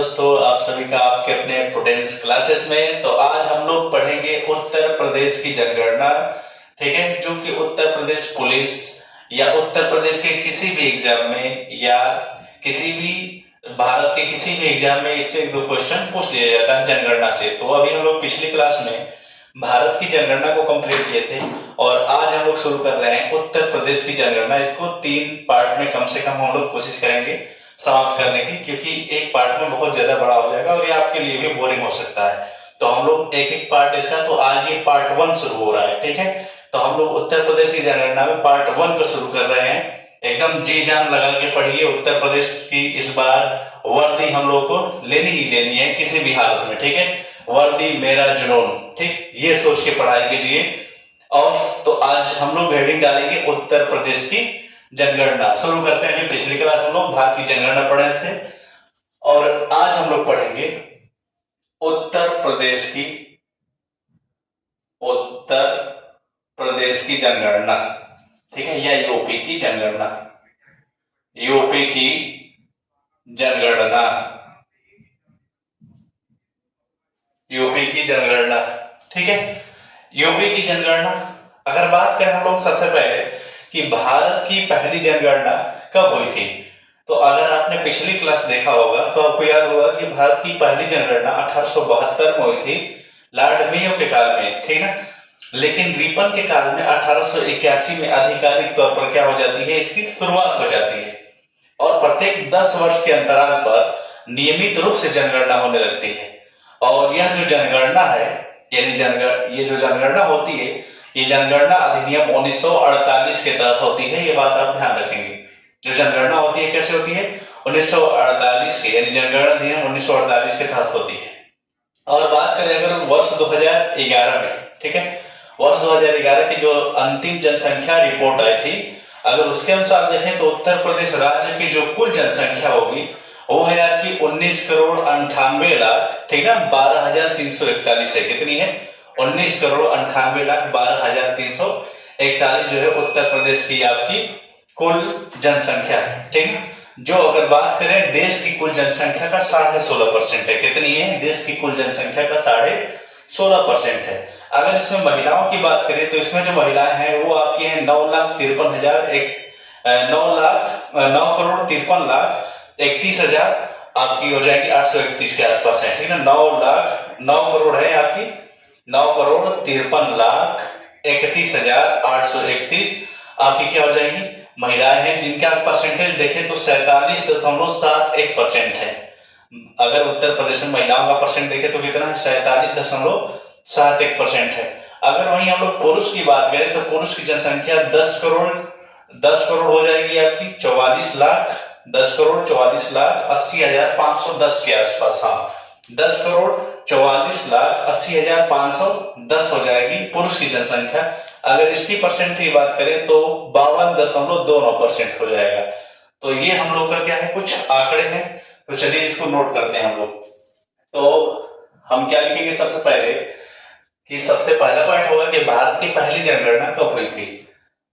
दोस्तों, आप सभी का आपके अपने प्रूडेंस क्लासेस में। तो आज हम लोग पढ़ेंगे उत्तर प्रदेश की जनगणना। ठीक है, जो कि उत्तर प्रदेश पुलिस या उत्तर प्रदेश के किसी भी एग्जाम में या किसी भी भारत के किसी भी एग्जाम में इससे एक दो क्वेश्चन पूछ लिया जाता है जनगणना से। तो अभी हम लोग पिछली क्लास में भारत की जनगणना को कंप्लीट किए थे और आज हम लोग शुरू कर रहे हैं उत्तर प्रदेश की जनगणना। इसको 3 पार्ट में कम से कम हम लोग कोशिश करेंगे समाप्त करने की, क्योंकि एक पार्ट में बहुत ज्यादा बड़ा हो जाएगा और ये आपके लिए भी बोरिंग हो सकता है। तो हम लोग एक एक पार्ट इसका, तो आज ये पार्ट 1 शुरू हो रहा है। ठीक है, तो हम लोग उत्तर प्रदेश की जनगणना में पार्ट 1 को शुरू कर रहे हैं। एकदम जी जान लगा के पढ़िए। उत्तर प्रदेश की इस बार वर्दी हम लोग को लेनी ही लेनी है किसी भी हालत में। ठीक है, वर्दी मेरा जुनून, ठीक, ये सोच के पढ़ाई कीजिए। और तो आज हम लोग हेडिंग डालेंगे उत्तर प्रदेश की जनगणना। शुरू करते हैं। पिछली क्लास हम लोग भारत की जनगणना पढ़े थे और आज हम लोग पढ़ेंगे उत्तर प्रदेश की जनगणना। ठीक है, या यूपी की जनगणना, यूपी की जनगणना, यूपी की जनगणना। ठीक है, यूपी की जनगणना अगर बात करें हम लोग सबसे पहले कि भारत की पहली जनगणना कब हुई थी, तो अगर आपने पिछली क्लास देखा होगा तो आपको याद होगा कि भारत की पहली जनगणना 1872 में हुई थी, लॉर्ड मेयो के काल में। ठीक ना, लेकिन रिपन के काल में 1881 में आधिकारिक तौर पर क्या हो जाती है, इसकी शुरुआत हो जाती है और प्रत्येक 10 वर्ष के अंतराल पर नियमित रूप से जनगणना होने लगती है। और यह जो जनगणना है, यानी ये जो जनगणना होती है, ये जनगणना अधिनियम 1948 के तहत होती है। ये बात आप ध्यान रखेंगे। जो जनगणना होती है कैसे होती है, 1948 के, यानी जनगणना अधिनियम 1948 के तहत होती है। और बात करें अगर वर्ष 2011 में, ठीक है, वर्ष 2011 की जो अंतिम जनसंख्या रिपोर्ट आई थी, अगर उसके अनुसार देखें तो उत्तर प्रदेश राज्य की जो कुल जनसंख्या होगी वो है आपकी 19,98,00,000, ठीक ना, 12,341 है। कितनी है, 19,98,12,341 जो है उत्तर प्रदेश की आपकी कुल जनसंख्या है। ठीक है, जो अगर बात करें देश की कुल जनसंख्या का 16.5% है। कितनी है, देश की कुल जनसंख्या का 16.5% है। अगर इसमें महिलाओं की बात करें तो इसमें जो महिलाएं हैं वो आपकी हैं 9,53,31,31,31,31 आपकी हो जाएगी 831 के आसपास है। ठीक है, 9 करोड़ है आपकी, 9,53,31,831 आपकी क्या हो जाएगी, महिलाएं हैं, जिनका परसेंटेज देखें तो 47.71% है। अगर उत्तर प्रदेश में महिलाओं का परसेंट देखें तो कितना है, 47.71% है। अगर वहीं हम लोग पुरुष की बात करें तो पुरुष की जनसंख्या 10 करोड़ हो जाएगी आपकी 10,44,80,510 के आसपास। हाँ, 10,44,80,510 हो जाएगी पुरुष की जनसंख्या। अगर इसकी परसेंट की बात करें तो 52.29% हो जाएगा। तो ये हम लोग का क्या है, कुछ आंकड़े हैं। तो चलिए इसको नोट करते हैं हम लोग। तो हम क्या लिखेंगे सबसे पहले, कि सबसे पहला पॉइंट होगा कि भारत की पहली जनगणना कब हुई थी।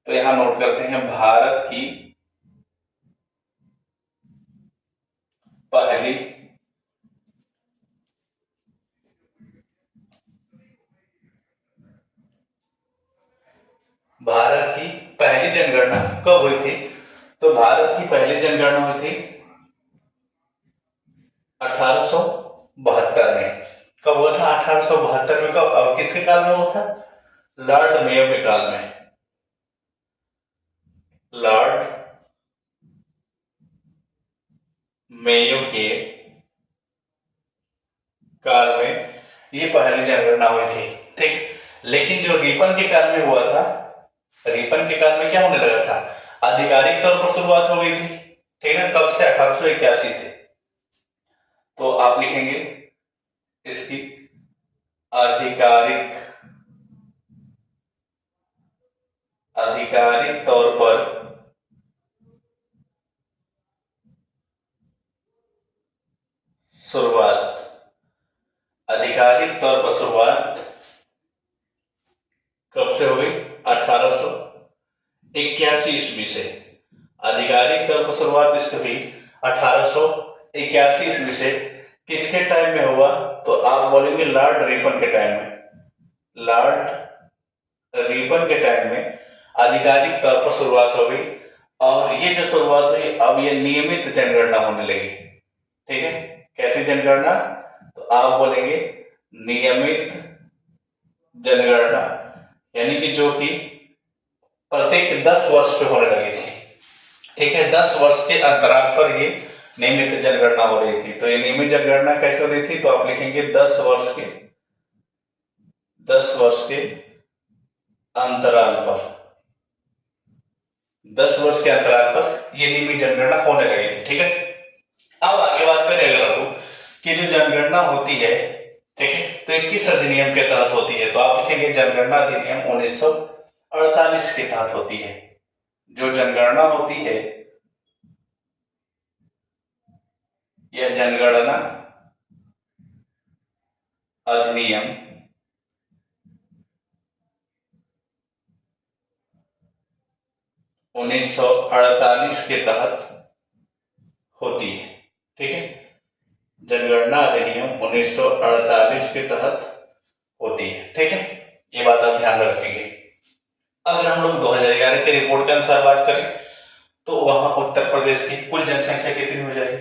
तो यहां नोट करते हैं, भारत की पहली जनगणना कब हुई थी। तो भारत की पहली जनगणना हुई थी 1872 में। कब हुआ था, 1872 में। कब, अब किसके काल में हुआ था, लॉर्ड मेयो के काल में। लॉर्ड मेयो के काल में ये पहली जनगणना हुई थी। ठीक, लेकिन जो रिपन के काल में हुआ था, रिपन के काल में क्या होने लगा था, आधिकारिक तौर पर शुरुआत हो गई थी। ठीक है, कब से, 1881 से। तो आप लिखेंगे इसकी आधिकारिक तौर पर शुरुआत कब से हो गई, 1881 ईस्वी से। आधिकारिक तौर पर शुरुआत इसकी हुई 1881 ईस्वी से। किसके टाइम में हुआ? तो आप बोलेंगे लॉर्ड रिपन के टाइम में। लॉर्ड रिपन के टाइम में आधिकारिक तौर पर शुरुआत हो गई, और ये जो शुरुआत हुई अब ये नियमित जनगणना होने लगी। ठीक है, कैसी जनगणना? तो आप बोलेंगे नियमित जनगणना, यानी कि जो कि प्रत्येक 10 वर्ष पे होने लगी थी। ठीक है, 10 वर्ष के अंतराल पर ये नियमित जनगणना हो रही थी। तो ये नियमित जनगणना कैसे हो रही थी? तो आप लिखेंगे 10 वर्ष के अंतराल पर, 10 वर्ष के अंतराल पर ये नियमित जनगणना होने लगी थी। ठीक है, अब आगे बात करें अगर हम कि जो जनगणना होती है, ठीक है, तो ये किस अधिनियम के तहत होती है? तो आप लिखेंगे जनगणना अधिनियम 1948 के तहत होती है। जो जनगणना होती है यह जनगणना अधिनियम 1948 के तहत होती है। ठीक है, जनगणना अधिनियम 1948 के तहत होती है। ठीक है, ये बात आप ध्यान रखेंगे। अगर हम लोग 2011 के रिपोर्ट के अनुसार बात करें तो वहां उत्तर प्रदेश की कुल जनसंख्या कितनी हो जाएगी?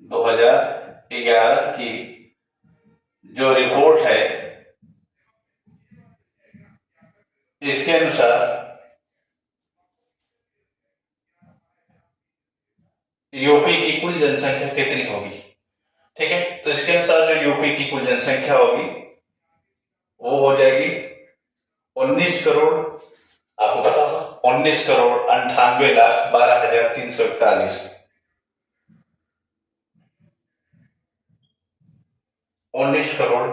2011 की जो रिपोर्ट है इसके अनुसार यूपी की कुल जनसंख्या कितनी होगी? ठीक है, तो इसके अनुसार जो यूपी की कुल जनसंख्या होगी वो हो जाएगी 19 करोड़, आपको पता होगा 19 करोड़ 98,12,341, 19 करोड़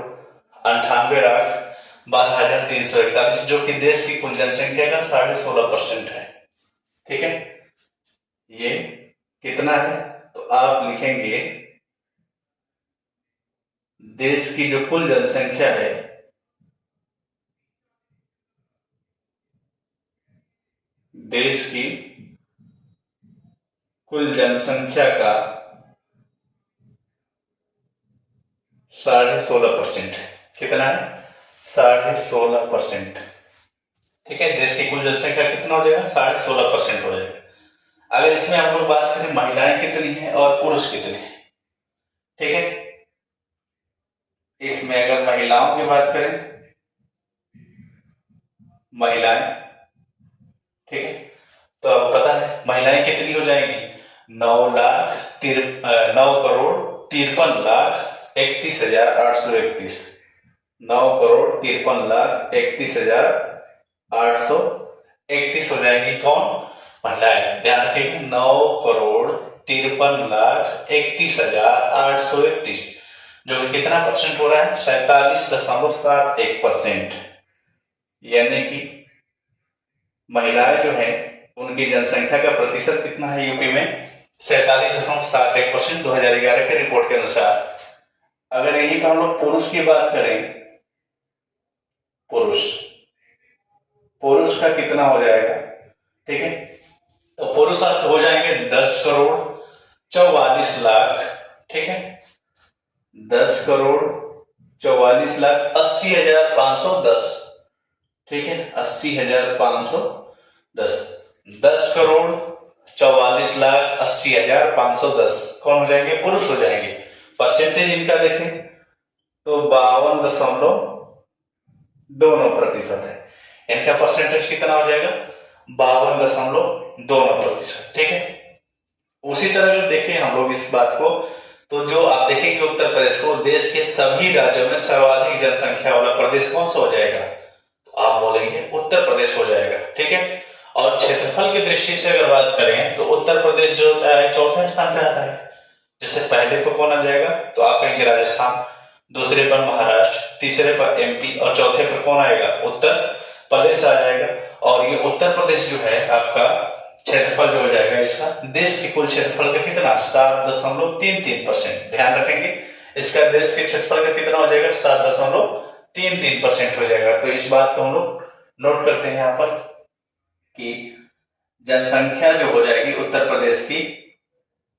98,12,341, जो कि देश की कुल जनसंख्या का 16.5% है। ठीक है, ये कितना है? तो आप लिखेंगे देश की जो कुल जनसंख्या है, देश की कुल जनसंख्या का 16.5% है। कितना है? 16.5%। ठीक है, देश की कुल जनसंख्या कितना हो जाएगा? 16.5% हो जाएगा। अगर इसमें हम लोग बात करें महिलाएं कितनी हैं और पुरुष कितने हैं, ठीक है, इसमें अगर महिलाओं की बात करें, महिलाएं, ठीक है, तो अब पता है महिलाएं कितनी हो जाएंगी? 9,53,31,31,831, 9,53,31,831 हो जाएंगी। कौन? महिलाएं। ध्यान रखिएगा 9,53,31,831, जो कि कितना परसेंट हो रहा है? 47.71%। यानी कि महिलाएं जो है उनकी जनसंख्या का प्रतिशत कितना है यूपी में? 47.71%, 2011 के रिपोर्ट के अनुसार। अगर यही का हम लोग पुरुष की बात करें, पुरुष का कितना हो जाएगा? ठीक है, तो पुरुष हो जाएंगे 10,44,00,000। ठीक है, 10,44,80,510। ठीक है, 80,510, 10,44,80,510 कौन हो जाएंगे? पुरुष हो जाएंगे। परसेंटेज इनका देखें तो 52.2% है। इनका परसेंटेज कितना हो जाएगा? 52.2%। ठीक है, उसी तरह अगर देखें हम लोग इस बात को, तो जो आप देखेंगे उत्तर प्रदेश को देश के सभी राज्यों में सर्वाधिक जनसंख्या वाला प्रदेश कौन सा हो जाएगा? तो आप बोलेंगे उत्तर प्रदेश हो जाएगा। ठीक है, और क्षेत्रफल की दृष्टि से अगर बात करें तो उत्तर प्रदेश जो होता है चौथे स्थान पे आता है। जैसे पहले पर कौन आ जाएगा? तो आप कहेंगे राजस्थान, दूसरे पर महाराष्ट्र, तीसरे पर एमपी और चौथे पर कौन आएगा? उत्तर प्रदेश आ जाएगा। और ये उत्तर प्रदेश जो है आपका क्षेत्रफल जो हो जाएगा इसका देश के कुल क्षेत्रफल का कितना? 7.33%। ध्यान रखेंगे इसका देश के क्षेत्रफल का कितना हो जाएगा? 7.33% हो जाएगा। तो इस बात को हम लोग नोट करते हैं यहाँ पर कि जनसंख्या जो हो जाएगी उत्तर प्रदेश की,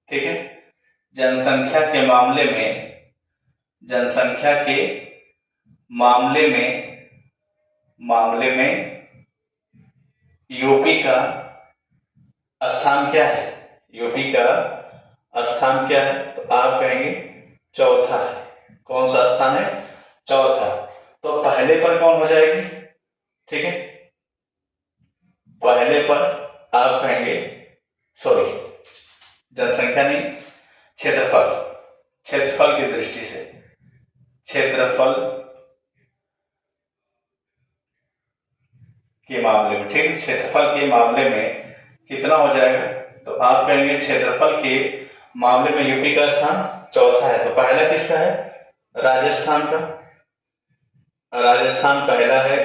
ठीक है, जनसंख्या के मामले में, जनसंख्या के मामले में यूपी का स्थान क्या है? यूपी का स्थान क्या है? तो आप कहेंगे चौथा है। कौन सा स्थान है? चौथा। तो पहले पर कौन हो जाएगी? ठीक है, पहले पर आप कहेंगे, सॉरी जनसंख्या नहीं, क्षेत्रफल, क्षेत्रफल की दृष्टि से, क्षेत्रफल के मामले में, ठीक है, क्षेत्रफल के मामले में कितना हो जाएगा? तो आप कहेंगे क्षेत्रफल के मामले में यूपी का स्थान चौथा है। तो पहला किसका है? राजस्थान का, राजस्थान पहला है।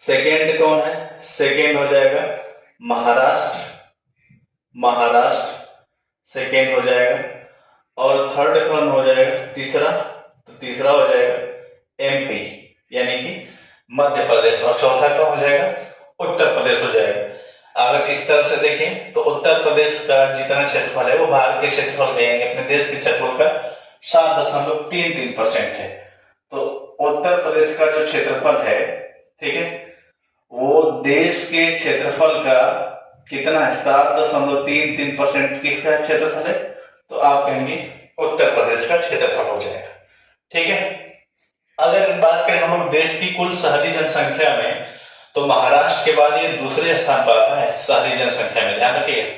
सेकेंड कौन है? सेकेंड हो जाएगा महाराष्ट्र, महाराष्ट्र सेकेंड हो जाएगा। और थर्ड कौन हो जाएगा? तीसरा, तो तीसरा हो जाएगा एमपी यानी कि मध्य प्रदेश। और चौथा कौन हो जाएगा? उत्तर प्रदेश हो जाएगा। अगर इस तरह से देखें तो उत्तर प्रदेश का जितना क्षेत्रफल है वो भारत के क्षेत्रफल का यानी अपने देश के क्षेत्रफल का 7.33% है। तो उत्तर प्रदेश का जो क्षेत्रफल है, ठीक है, वो देश के क्षेत्रफल का कितना है? 7.33% किसका क्षेत्रफल है? तो आप कहेंगे उत्तर प्रदेश का क्षेत्रफल हो जाएगा। ठीक है, अगर बात करें हम लोग देश की कुल शहरी जनसंख्या में, तो महाराष्ट्र के बाद ये दूसरे स्थान पर आता है शहरी जनसंख्या में। ध्यान रखिएगा,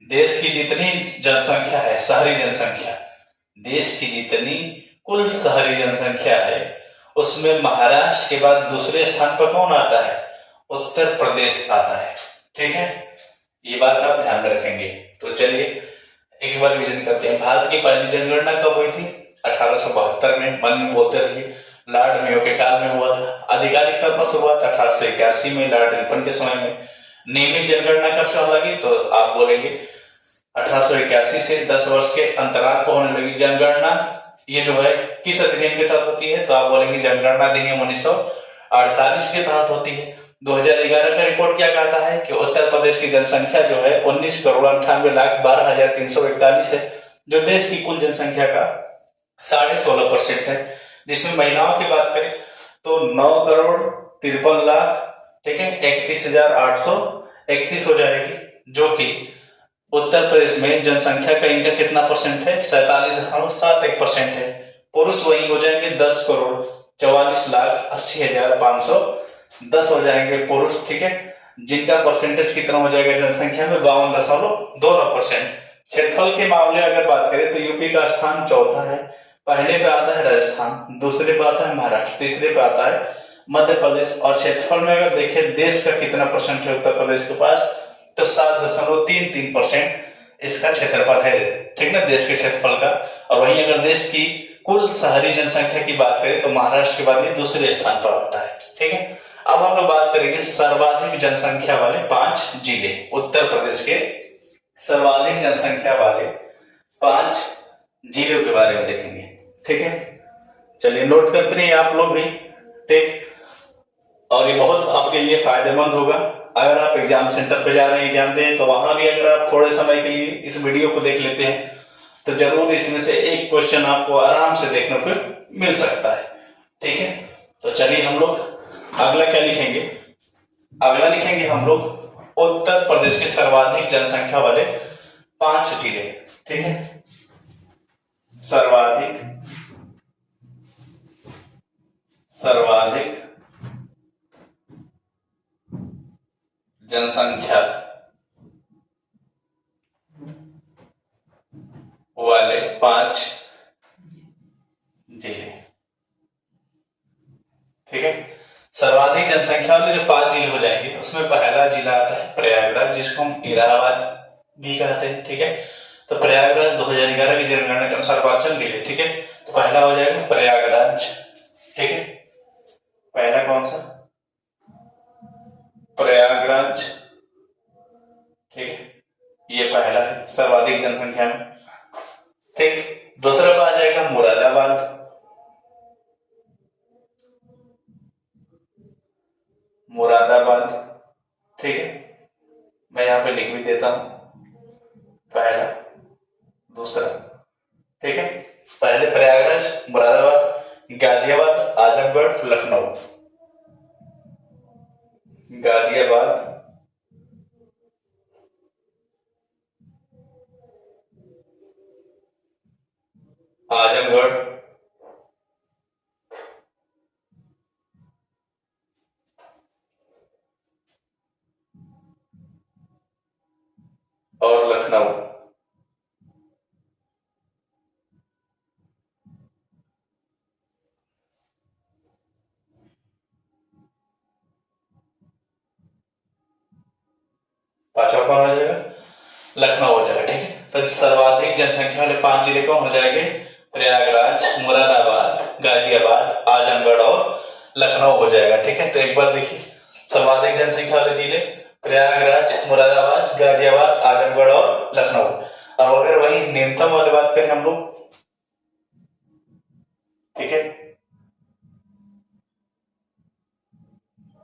देश की जितनी जनसंख्या है, शहरी जनसंख्या, देश की जितनी कुल शहरी जनसंख्या है, उसमें महाराष्ट्र के बाद दूसरे स्थान पर कौन आता है? उत्तर प्रदेश आता है। ठीक है, ये बात आप ध्यान में रखेंगे। तो चलिए एक बार रिवीजन करते हैं। भारत की पहली जनगणना कब हुई थी? 1872 में। मन में बोलते रहिए, लॉर्ड मेयो के काल में हुआ था। आधिकारिक तौर पर शुरुआत 1881 में लॉर्ड रिपन के समय में। नियमित जनगणना कब से होने लगी? तो आप बोलेंगे 1881 से 10 वर्ष के अंतराल पर होने लगी। जनगणना ये जो है किस अधिनियम के तहत होती है? तो आप बोलेंगे जनगणना अधिनियम 1948 के तहत होती है। 2011 का रिपोर्ट क्या कहता है कि उत्तर प्रदेश की जनसंख्या जो है 19,98,12,341 है, जो देश की कुल जनसंख्या का 16.5% है। जिसमें महिलाओं की बात करें तो 9,53,00,000, ठीक है, 31,831 हो जाएगी, जो कि उत्तर प्रदेश में जनसंख्या का इनका कितना परसेंट है? 47.71% है। पुरुष वही हो जाएंगे 10,44,80,510 हो जाएंगे पुरुष, ठीक है, जिनका परसेंटेज कितना हो जाएगा जनसंख्या में? 52.2%। क्षेत्रफल के मामले में अगर बात करें तो यूपी का स्थान चौथा है। पहले पे आता है राजस्थान, दूसरे पे आता है महाराष्ट्र, तीसरे पे आता है मध्य प्रदेश। और क्षेत्रफल में अगर देखें देश का कितना परसेंट है उत्तर प्रदेश के पास, तो 7.33% इसका क्षेत्रफल है, ठीक ना, देश के क्षेत्रफल का। और वहीं अगर देश की कुल शहरी जनसंख्या की बात करें तो महाराष्ट्र के बाद ये दूसरे स्थान पर आता है। ठीक है, अब हम लोग बात करेंगे सर्वाधिक जनसंख्या वाले 5 जिले। उत्तर प्रदेश के सर्वाधिक जनसंख्या वाले 5 जिलों के बारे में देखेंगे। ठीक है, चलिए नोट करते रहिए आप लोग भी, ठीक, और ये बहुत आपके लिए फायदेमंद होगा। अगर आप एग्जाम सेंटर पे जा रहे हैं एग्जाम दें, तो वहां भी अगर आप थोड़े समय के लिए इस वीडियो को देख लेते हैं तो जरूर इसमें से एक क्वेश्चन आपको आराम से देखने को मिल सकता है। ठीक है, तो चलिए हम लोग अगला क्या लिखेंगे? अगला लिखेंगे हम लोग उत्तर प्रदेश के सर्वाधिक जनसंख्या वाले 5 जिले। ठीक है, सर्वाधिक जनसंख्या वाले 5 जिले। ठीक है, सर्वाधिक जनसंख्या वाले जो 5 जिले हो जाएंगे उसमें पहला जिला आता है प्रयागराज, जिसको हम इलाहाबाद भी कहते हैं। ठीक है, तो प्रयागराज 2011 की जनगणना के अनुसार वाचन भी है। ठीक है, तो पहला हो जाएगा प्रयागराज। ठीक है, पहला कौन सा? प्रयागराज। ठीक है, ये पहला है सर्वाधिक जनसंख्या में। ठीक, दूसरा पे आ जाएगा मुरादाबाद। मुरादाबाद, ठीक है, मैं यहां पे लिख भी देता हूं, पहला, दूसरा। गाजियाबाद, आजमगढ़, और लखनऊ। पांचवा कौन हो जाएगा? लखनऊ हो जाएगा। ठीक है, तो सर्वाधिक जनसंख्या वाले 5 जिले कौन हो जाएंगे? प्रयागराज, मुरादाबाद, गाजियाबाद, आजमगढ़ और लखनऊ हो जाएगा। ठीक है, तो एक बार देखिए, सर्वाधिक जनसंख्या वाले जिले प्रयागराज, मुरादाबाद, गाजियाबाद, आजमगढ़ और लखनऊ। अब अगर वही न्यूनतम वाली बात करें हम लोग, ठीक है,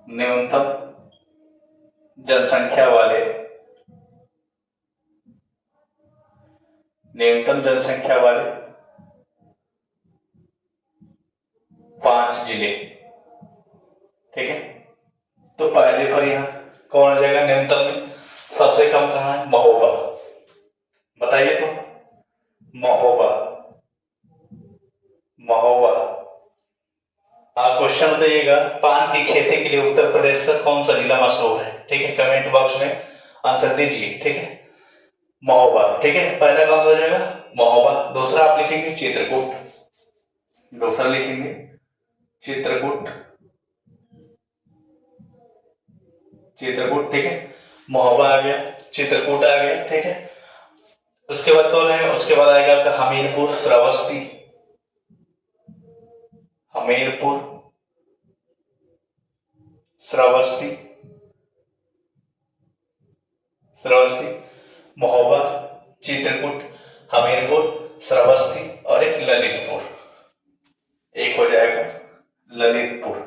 न्यूनतम जनसंख्या वाले 5 जिले। ठीक है, तो पहले पर यहां कौन आ जाएगा न्यूनतम में? सबसे कम कहां है? महोबा। बताइए तो, महोबा। महोबा। आप क्वेश्चन बताइएगा, पान की खेती के लिए उत्तर प्रदेश का कौन सा जिला मशहूर है? ठीक है, कमेंट बॉक्स में आंसर दीजिए। ठीक है, महोबा। ठीक है, पहला कौन सा हो जाएगा? महोबा। दूसरा आप लिखेंगे चित्रकूट, दूसरा लिखेंगे चित्रकूट। चित्रकूट, ठीक है, महोबा आ गया, चित्रकूट आ गया। ठीक है, उसके बाद कौन है? उसके बाद आएगा आपका हमीरपुर, श्रावस्ती। हमीरपुर, श्रावस्ती, श्रावस्ती, महोबा, चित्रकूट, हमीरपुर, श्रावस्ती और एक ललितपुर। एक हो जाएगा ललितपुर।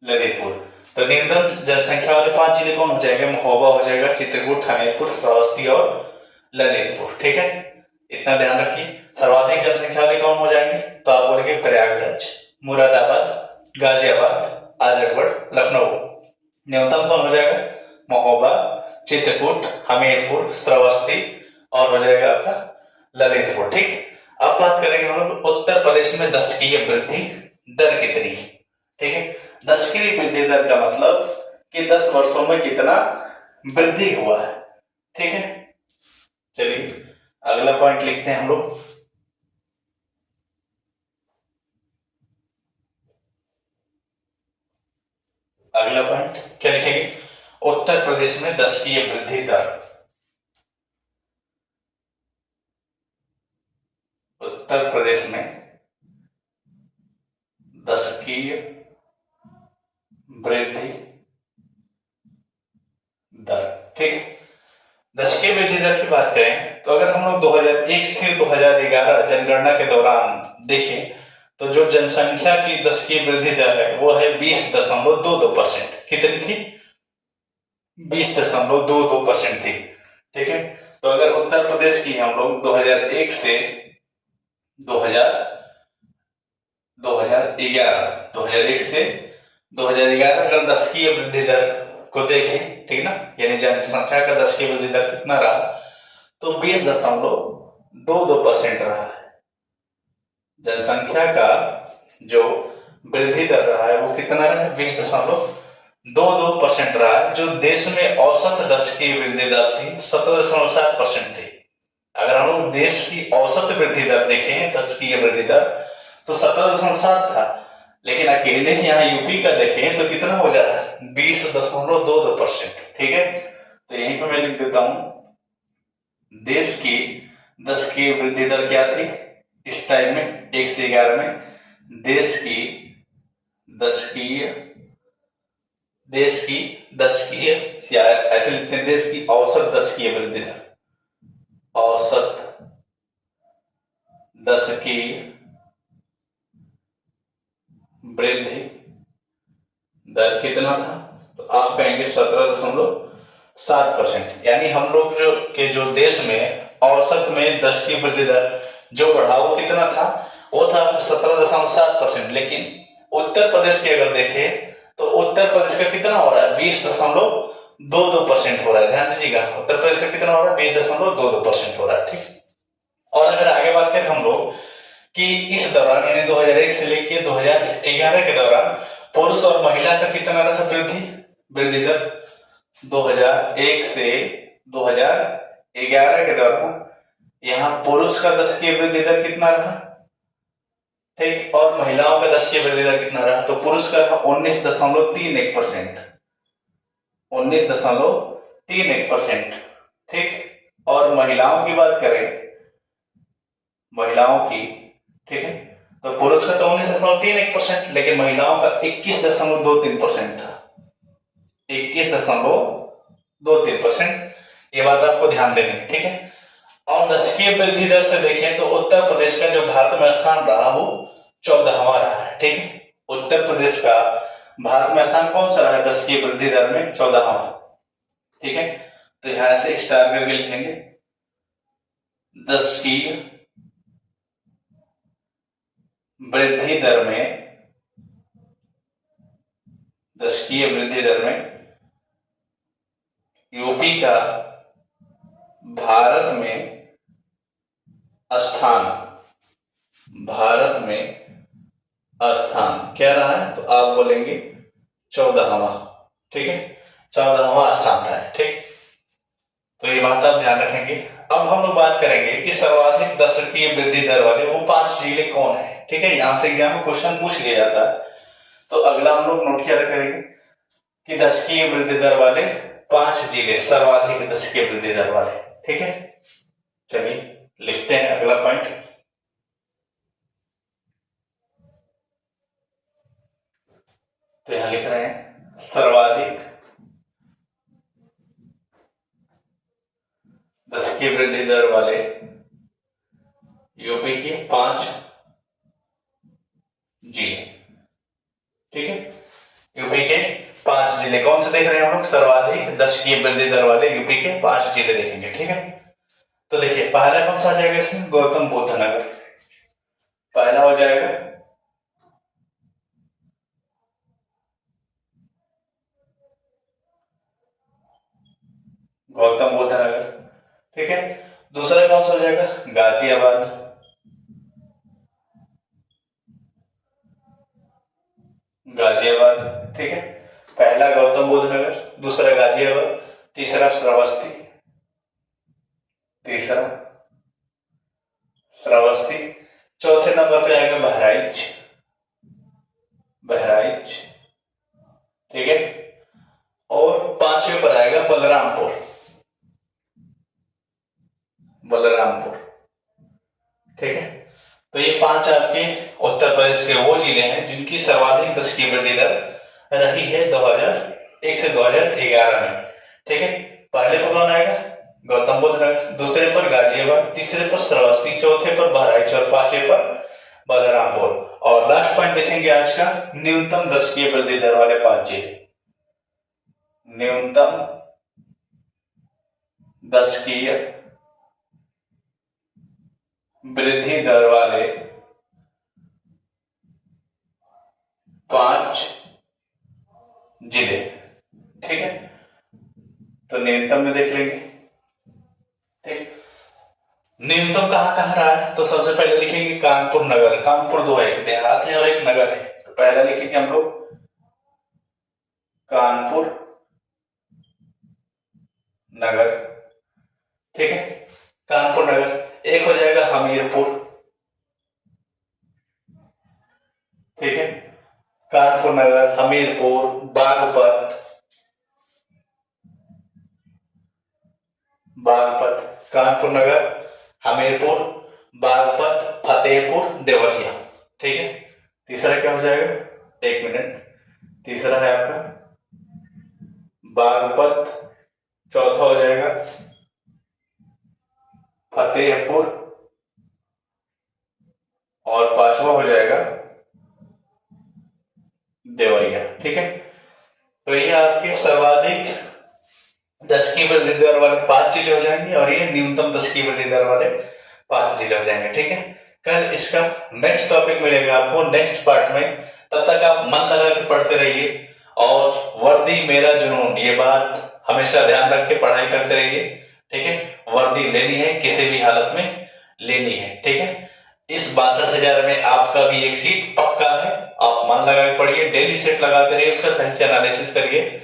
ललितपुर। तो न्यूनतम जनसंख्या वाले 5 जिले कौन हो जाएंगे? महोबा हो जाएगा, चित्रकूट, हमीरपुर, श्रावस्ती और ललितपुर। ठीक है, इतना ध्यान रखिए। सर्वाधिक जनसंख्या वाले कौन हो जाएंगे? तो आप बोलेंगे प्रयागराज, मुरादाबाद, गाजियाबाद, आजमगढ़, लखनऊ। न्यूनतम कौन हो जाएगा? महोबा, चित्रकूट, हमीरपुर, श्रावस्ती और हो जाएगा आपका ललितपुर। ठीक, अब बात करेंगे हम लोग उत्तर प्रदेश में दशकीय वृद्धि दर कितनी? ठीक है, दशकीय वृद्धि दर का मतलब कि 10 वर्षों में कितना वृद्धि हुआ है। ठीक है, चलिए अगला पॉइंट लिखते हैं हम लोग। अगला पॉइंट क्या लिखेंगे? उत्तर प्रदेश में दशकीय वृद्धि दर। उत्तर प्रदेश में दशकीय वृद्धि दर। ठीक है, दशकीय वृद्धि दर की बात करें तो अगर हम लोग 2001 से 2011 जनगणना के दौरान देखें तो जो जनसंख्या की दशकीय वृद्धि दर है वो है 20.22%। कितनी थी? 20.22% थी। ठीक है, तो अगर उत्तर प्रदेश की हम लोग 2001 से 2011 अगर दशकीय वृद्धि दर को देखें, ठीक ना, यानी जनसंख्या का दशकीय वृद्धि दर कितना रहा? तो 20.22% रहा है। जनसंख्या का जो वृद्धि दर रहा है वो कितना रहा है? 20.22% रहा है। जो देश में औसत दशकीय वृद्धि दर थी 17.7% थी। अगर हम लोग देश की औसत वृद्धि दर देखें, दशकीय वृद्धि दर, तो 17.7 था, लेकिन अकेले यहाँ यूपी का देखें तो कितना हो जा रहा है? 20.22%। ठीक है, तो यहीं पर मैं लिख देता हूं, देश की दशकीय वृद्धि दर क्या थी इस टाइम में? 1 से 11 में देश की दशकीय या ऐसे लिखते हैं, देश की औसत दशकीय वृद्धि दर। औसत दशकीय वृद्धि दर कितना था? तो आप कहेंगे 17.7%। यानी हम लोग जो देश में औसत में दशकीय वृद्धि दर जो बढ़ा वो कितना था? वो था 17.7%। लेकिन उत्तर प्रदेश की अगर देखें तो उत्तर प्रदेश का कितना हो रहा है, 20.22% हो रहा है। ध्यान दीजिएगा, उत्तर प्रदेश का कितना हो रहा है, 20.22% हो रहा है। ठीक। और अगर आगे बात करें हम लोग कि इस दौरान यानी 2001 से लेके 2011 के दौरान पुरुष और महिला का कितना रहा वृद्धि दर, 2001 से 2011 के दौरान यहाँ पुरुष का दशकीय वृद्धि दर कितना रहा, ठीक, और महिलाओं का दशकीय वृद्धि दर कितना रहा, तो पुरुष का 19.31%, 19.31%, ठीक। और महिलाओं की बात करें, महिलाओं की, ठीक है, तो पुरुष का तो 19.31%, लेकिन महिलाओं का 21.23% था, 21.23%। ये बात आपको ध्यान देनी है, ठीक है। और दशकीय वृद्धि दर से देखें तो उत्तर प्रदेश का जो भारत में स्थान रहा वो 14वां रहा है, ठीक है। उत्तर प्रदेश का भारत में स्थान कौन सा रहा है दशकीय वृद्धि दर में, 14वां, ठीक है। तो यहां से स्टार करके लिख लेंगे, दशकीय वृद्धि दर में, दशकीय वृद्धि दर में यूपी का भारत में स्थान, भारत में स्थान क्या रहा है, तो आप बोलेंगे 14वां, ठीक है, 14वां स्थान रहा है, ठीक। तो ये बात आप ध्यान रखेंगे। अब हम लोग बात करेंगे कि सर्वाधिक दशकीय वृद्धि दर वाले वो 5 जिले कौन है, ठीक है। यहां से एग्जाम में क्वेश्चन पूछ लिया जाता है, तो अगला हम लोग नोट क्या रखेंगे कि दशकीय वृद्धि दर वाले 5 जिले, सर्वाधिक दशकीय वृद्धि दर वाले, ठीक है। चलिए लिखते हैं अगला पॉइंट। तो यहां लिख रहे हैं सर्वाधिक दशकीय वृद्धि दर वाले यूपी के 5 जिले, ठीक है। यूपी के 5 जिले कौन से देख रहे हैं हम लोग, सर्वाधिक दशकीय वृद्धि दर वाले यूपी के 5 जिले देखेंगे, ठीक है। तो देखिए पहला कौन सा आ जाएगा इसमें, गौतम बुद्ध नगर, पहला हो जाएगा गौतम बुद्ध नगर, ठीक है। दूसरा कौन सा हो जाएगा, गाजियाबाद, गाजियाबाद, ठीक है। पहला गौतम बुद्ध नगर, दूसरा गाजियाबाद, तीसरा श्रावस्ती, तीसरा श्रावस्ती, चौथे नंबर पे आएगा बहराइच, बहराइच, ठीक है। और 5वें पर आएगा बलरामपुर, बलरामपुर, ठीक है। तो ये 5 आपके उत्तर प्रदेश के वो जिले हैं जिनकी सर्वाधिक दशकीय वृद्धि दर रही है 2001 से 2011 में, ठीक है। पहले पर कौन आएगा, गौतम बुद्ध नगर, दूसरे पर गाजियाबाद, तीसरे पर श्रावस्ती, चौथे पर बहराइच और 5वें पर बलरामपुर। और लास्ट पॉइंट देखेंगे आज का, न्यूनतम दशकीय वृद्धि दर वाले 5 जिले, न्यूनतम दशकीय वृद्धि दर वाले 5 जिले, ठीक है। तो न्यूनतम में देख लेंगे, ठीक। न्यूनतम कहां कहां रहा है, तो सबसे पहले लिखेंगे कानपुर नगर, कानपुर दो है, एक देहात है और एक नगर है, तो पहला लिखेंगे हम लोग कानपुर नगर, ठीक है, कानपुर नगर। एक हो जाएगा हमीरपुर, ठीक है, कानपुर नगर, हमीरपुर, बागपत, बागपत, कानपुर नगर, हमीरपुर, बागपत, फतेहपुर, देवरिया, ठीक है। तीसरा क्या हो जाएगा, एक मिनट, तीसरा है आपका बागपत, चौथा हो जाएगा फतेहपुर और 5वां हो जाएगा देवरिया, ठीक है। तो ये आपके सर्वाधिक दशकीय वृद्धि दर वाले 5 जिले हो जाएंगे और ये न्यूनतम दशकीय वृद्धि दर वाले 5 जिले हो जाएंगे, ठीक है। कल इसका नेक्स्ट टॉपिक मिलेगा आपको नेक्स्ट पार्ट में, तब तक आप मन लगा के पढ़ते रहिए और वर्दी मेरा जुनून, ये बात हमेशा ध्यान रख के पढ़ाई करते रहिए। ठीक है, वर्दी लेनी है, किसी भी हालत में लेनी है। ठीक है, इस 62,000 में आपका भी एक सीट पक्का है। आप मन लगा के पढ़िए, डेली सेट लगाते रहिए, उसका सही से एनालिसिस करिए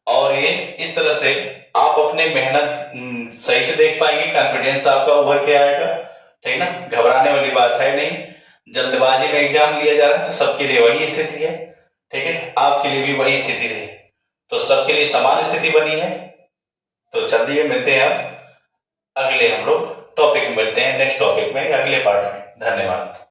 और ये इस तरह से आप अपने मेहनत सही से देख पाएंगे, कॉन्फिडेंस आपका उभर के आएगा। ठीक ना, घबराने वाली बात है नहीं। जल्दबाजी में एग्जाम लिया जा रहा है तो सबके लिए वही स्थिति है। ठीक है, आपके लिए भी वही स्थिति रही तो सबके लिए समान स्थिति बनी है। तो चलिए मिलते हैं अब अगले हम लोग टॉपिक में, मिलते हैं नेक्स्ट टॉपिक में, अगले पार्ट में। धन्यवाद।